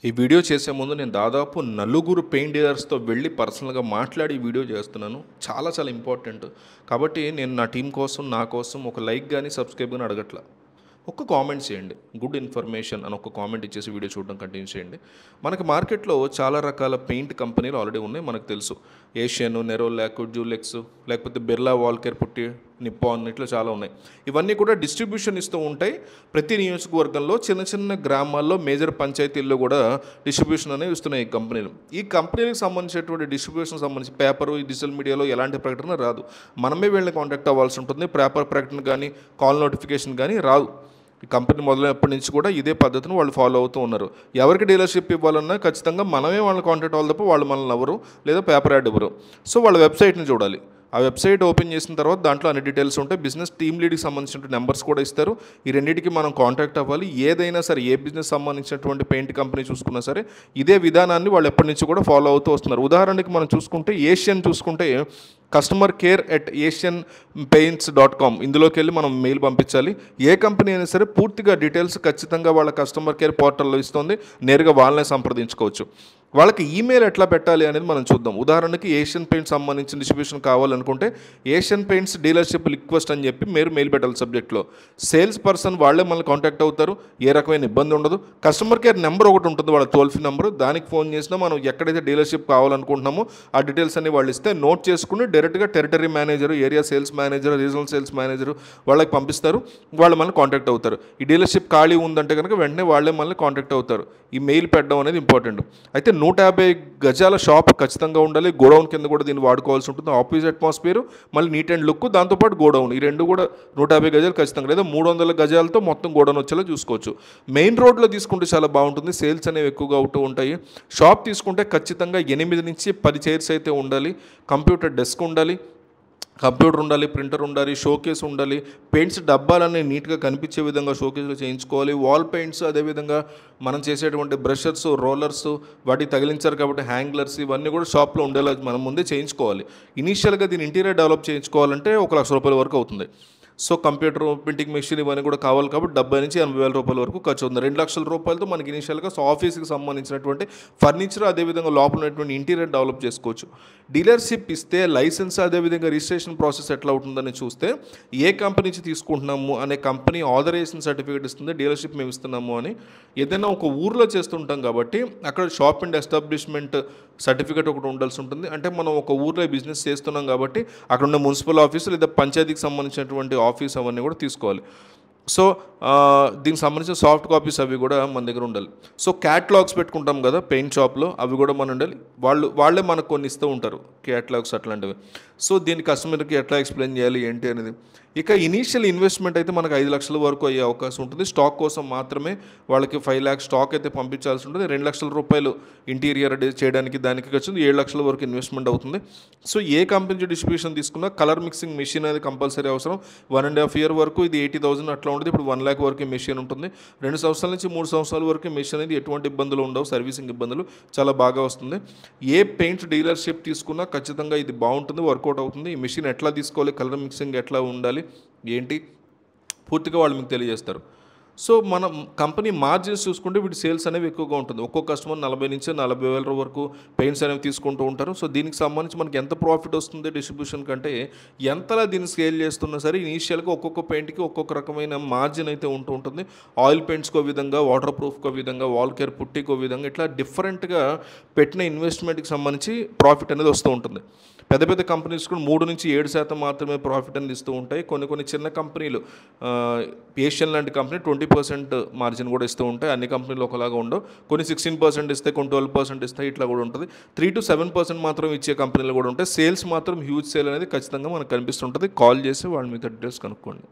ఈ వీడియో చేసే ముందు నేను దాదాపు నలుగురు పెయింట్ డీలర్స్తో వెళ్ళి పర్సనల్గా మాట్లాడి ఈ వీడియో చేస్తున్నాను. చాలా చాలా ఇంపార్టెంట్. కాబట్టి నేను నా టీం కోసం, నా కోసం ఒక లైక్ కానీ సబ్స్క్రైబ్ కానీ అడగట్లా. ఒక్క కామెంట్ చేయండి, గుడ్ ఇన్ఫర్మేషన్ అని ఒక కామెంట్ ఇచ్చేసి వీడియో చూడడం కంటిన్యూ చేయండి. మనకి మార్కెట్లో చాలా రకాల పెయింట్ కంపెనీలు ఆల్రెడీ ఉన్నాయి, మనకు తెలుసు. ఏషియన్, నెరోలాక్, డ్యూలెక్స్, లేకపోతే బిర్లా వాల్కేర్ పుట్టి, నిప్పాన్, ఇట్లా చాలా ఉన్నాయి. ఇవన్నీ కూడా డిస్ట్రిబ్యూషన్ ఇస్తూ ఉంటాయి. ప్రతి నియోజకవర్గంలో చిన్న చిన్న గ్రామాల్లో మేజర్ పంచాయతీల్లో కూడా డిస్ట్రిబ్యూషన్ అనేవి ఇస్తున్నాయి ఈ కంపెనీలు. ఈ కంపెనీలకు సంబంధించినటువంటి డిస్ట్రిబ్యూషన్ సంబంధించి పేపరు, ఈ డిజిటల్ మీడియాలో ఎలాంటి ప్రకటన రాదు. మనమే వీళ్ళని కాంటాక్ట్ అవ్వాల్సి ఉంటుంది. పేపర్ ప్రకటన కానీ, కాల్ నోటిఫికేషన్ కానీ రాదు. ఈ కంపెనీ మొదలైనప్పటి నుంచి కూడా ఇదే పద్ధతిని వాళ్ళు ఫాలో అవుతూ ఉన్నారు. ఎవరికి డీలర్షిప్ ఇవ్వాలన్నా ఖచ్చితంగా మనమే వాళ్ళని కాంటాక్ట్ అవ్వాలి తప్ప వాళ్ళు మనల్ని ఎవరు లేదా పేపర్ యాడ్ ఇవ్వరు. సో వాళ్ళ వెబ్సైట్ని చూడాలి. ఆ వెబ్సైట్ ఓపెన్ చేసిన తర్వాత దాంట్లో అన్ని డీటెయిల్స్ ఉంటాయి. బిజినెస్ టీమ్ లీడ్కి సంబంధించిన నెంబర్స్ కూడా ఇస్తారు. ఈ రెండింటికి మనం కాంటాక్ట్ అవ్వాలి. ఏదైనా సరే, ఏ బిజినెస్ సంబంధించినటువంటి పెయింట్ కంపెనీ చూసుకున్నా సరే ఇదే విధానాన్ని వాళ్ళు ఎప్పటి నుంచి కూడా ఫాలో అవుతూ వస్తున్నారు. ఉదాహరణకి మనం చూసుకుంటే ఏషియన్ చూసుకుంటే customercare@asianpaints.com ఇందులోకి వెళ్ళి మనం మెయిల్ పంపించాలి. ఏ కంపెనీ అయినా సరే పూర్తిగా డీటెయిల్స్ ఖచ్చితంగా వాళ్ళ కస్టమర్ కేర్ పోర్టల్లో ఇస్తుంది. నేరుగా వాళ్ళనే సంప్రదించుకోవచ్చు. వాళ్ళకి ఈమెయిల్ ఎట్లా పెట్టాలి అనేది మనం చూద్దాం. ఉదాహరణకి ఏషియన్ పెయింట్స్ సంబంధించిన డిస్ట్రిబ్యూషన్ కావాలనుకుంటే ఏషియన్ పెయింట్స్ డీలర్షిప్ రిక్వెస్ట్ అని చెప్పి మీరు మెయిల్ పెట్టాలి. సబ్జెక్ట్లో సేల్స్ పర్సన్ వాళ్ళే మనల్ని కాంటాక్ట్ అవుతారు. ఏ రకమైన ఇబ్బంది ఉండదు. కస్టమర్ కేర్ నెంబర్ ఒకటి ఉంటుంది, వాళ్ళ టోల్ ఫ్రీ నెంబర్. దానికి ఫోన్ చేసినా మనం ఎక్కడైతే డీలర్షిప్ కావాలనుకుంటున్నామో ఆ డీటెయిల్స్ అన్ని వాళ్ళు ఇస్తే నోట్ చేసుకుని డైరెక్ట్గా territory manager, area sales manager, regional sales manager వాళ్ళకి పంపిస్తారు. వాళ్ళు మనల్ని కాంటాక్ట్ అవుతారు. ఈ డీలర్షిప్ ఖాళీ ఉందంటే కనుక వెంటనే వాళ్ళే మనల్ని కాంటాక్ట్ అవుతారు. ఈ మెయిల్ పెట్టడం అనేది ఇంపార్టెంట్. అయితే 150 గజాల షాప్ ఖచ్చితంగా ఉండాలి. గోడౌన్ కింద కూడా దీన్ని వాడుకోవాల్సి ఉంటుంది. ఆఫీస్ అట్మాస్ఫియర్, మళ్ళీ నీట్ అండ్ లుక్, దాంతోపాటు గోడౌన్, ఈ రెండు కూడా 150 గజాలు ఖచ్చితంగా, లేదా 300 గజాలతో మొత్తం గోడౌన్ వచ్చేలా చూసుకోవచ్చు. మెయిన్ రోడ్లో తీసుకుంటే చాలా బాగుంటుంది. సేల్స్ అనేవి ఎక్కువగా అవుతూ ఉంటాయి. షాప్ తీసుకుంటే ఖచ్చితంగా 8 నుంచి 10 చైర్స్ అయితే ఉండాలి. కంప్యూటర్ డెస్క్ ఉండాలి, కంప్యూటర్ ఉండాలి, ప్రింటర్ ఉండాలి, షోకేస్ ఉండాలి. పెయింట్స్ డబ్బాలన్నీ నీట్గా కనిపించే విధంగా షోకేస్లో చేయించుకోవాలి. వాల్ పెయింట్స్, అదేవిధంగా మనం చేసేటువంటి బ్రషర్స్, రోలర్స్, వాటికి తగిలించారు కాబట్టి హ్యాంగ్లర్స్, ఇవన్నీ కూడా షాప్లో ఉండేలా మనం ముందే చేయించుకోవాలి. ఇనీషియల్గా దీని ఇంటీరియర్ డెవలప్ చేయించుకోవాలంటే 1 లక్ష రూపాయల వరకు అవుతుంది. సో కంప్యూటర్, ప్రింటింగ్ మెషిన్ ఇవన్నీ కూడా కావాలి కాబట్టి 70 నుంచి 80,000 రూపాయల వరకు ఖర్చు అవుతుంది. 2 లక్షల రూపాయలతో మనకి ఇనీషియల్గా ఆఫీస్కి సంబంధించినటువంటి ఫర్నిచర్, అదేవిధంగా లోపల ఉన్నటువంటి ఇంటీరియర్ డెవలప్ చేసుకోవచ్చు. డీలర్షిప్ ఇస్తే లైసెన్స్, అదేవిధంగా రిజిస్ట్రేషన్ ప్రాసెస్ ఎట్లా అవుతుందని చూస్తే ఏ కంపెనీ నుంచి తీసుకుంటున్నాము అనే కంపెనీ ఆథరైజేషన్ సర్టిఫికేట్ ఇస్తుంది. డీలర్షిప్ మేము ఇస్తున్నాము అని. ఏదైనా ఒక ఊర్లో చేస్తుంటాం కాబట్టి అక్కడ షాప్ అండ్ ఎస్టాబ్లిష్మెంట్ సర్టిఫికేట్ ఒకటి ఉండాల్సి ఉంటుంది. అంటే మనం ఒక ఊర్లో బిజినెస్ చేస్తున్నాం కాబట్టి అక్కడ ఉన్న మున్సిపల్ ఆఫీసు లేదా పంచాయతీకి సంబంధించినటువంటి ఆఫీస్ అవన్నీ కూడా తీసుకోవాలి. సో దీనికి సంబంధించిన సాఫ్ట్ కాపీస్ అవి కూడా మన దగ్గర ఉండాలి. సో క్యాటలాగ్స్ పెట్టుకుంటాం కదా పెయింట్ షాప్లో, అవి కూడా మన ఉండాలి. వాళ్ళే మనకు కొన్ని ఇస్తూ ఉంటారు, క్యాటలాగ్స్ అట్లాంటివి. సో దీన్ని కస్టమర్కి ఎట్లా ఎక్స్ప్లెయిన్ చేయాలి ఏంటి అనేది. ఇక ఇనీషియల్ ఇన్వెస్ట్మెంట్ అయితే మనకు 5 లక్షల వరకు అయ్యే అవకాశం ఉంటుంది. స్టాక్ కోసం మాత్రమే వాళ్ళకి 5 lakhs స్టాక్ అయితే పంపించాల్సి ఉంటుంది. 2 లక్షల రూపాయలు ఇంటీరియర్ చేయడానికి దానికి ఖర్చు, 7 లక్షల వరకు ఇన్వెస్ట్మెంట్ అవుతుంది. సో ఏ కంపెనీ డిస్ట్రిబ్యూషన్ తీసుకున్నా కలర్ మిక్సింగ్ మెషిన్ అనేది కంపల్సరీ అవసరం. 1.5 year వరకు ఇది 80,000 అట్లా ఉంటుంది. ఇప్పుడు 1 lakh వరకు మెషిన్ ఉంటుంది. 2 సంవత్సరాల నుంచి 3 సంవత్సరాల వరకు మెషిన్ అనేది ఎటువంటి ఇబ్బందులు ఉండవు. సర్వీసింగ్ ఇబ్బందులు చాలా బాగా వస్తుంది. ఏ పెయింట్ డీలర్షిప్ తీసుకున్నా ఖచ్చితంగా ఇది బాగుంటుంది, వర్కౌట్ అవుతుంది. ఈ మెషిన్ ఎట్లా తీసుకోవాలి, కలర్ మిక్సింగ్ ఎట్లా ఉండాలి ఏంటి పూర్తిగా వాళ్ళు మీకు తెలియజేస్తారు. సో మనం కంపెనీ మార్జిన్స్ చూసుకుంటే వీటి సేల్స్ అనేవి ఎక్కువగా ఉంటుంది. ఒక్కొక్క కస్టమర్ 40 నుంచి 40,000 వరకు పెయింట్స్ అనేవి తీసుకుంటూ ఉంటారు. సో దీనికి సంబంధించి మనకి ఎంత ప్రాఫిట్ వస్తుంది డిస్ట్రిబ్యూషన్ కంటే, ఎంతలా దీన్ని స్కేల్ చేస్తున్నా సరే ఇనీషియల్గా ఒక్కొక్క పెయింట్కి ఒక్కొక్క రకమైన మార్జిన్ అయితే ఉంటూ ఉంటుంది. ఆయిల్ పెయింట్స్కో విధంగా, వాటర్ ప్రూఫ్కో విధంగా, వాల్ కేర్ పుట్టికో విధంగా, ఇట్లా డిఫరెంట్గా పెట్టిన ఇన్వెస్ట్మెంట్కి సంబంధించి ప్రాఫిట్ అనేది వస్తూ ఉంటుంది. పెద్ద పెద్ద కంపెనీస్ కూడా 3 నుంచి 7% మాత్రమే ప్రాఫిట్ అనేది ఇస్తూ ఉంటాయి. కొన్ని చిన్న కంపెనీలు, ఏషియన్ లాంటి కంపెనీ 20% మార్జిన్ కూడా ఇస్తూ ఉంటాయి. అన్ని కంపెనీలు ఒకలాగా ఉండవు. కొన్ని 16% ఇస్తాయి, కొన్ని 12% ఇస్తాయి, ఇట్లా కూడా ఉంటుంది. 3 to 7% మాత్రం ఇచ్చే కంపెనీలు కూడా ఉంటాయి. సేల్స్ మాత్రం హ్యూజ్ సేల్ అనేది ఖచ్చితంగా మనకు కనిపిస్తుంటుంది. కాల్ చేసి వాళ్ళ మీద డీటెయిల్స్ కనుక్కోండి.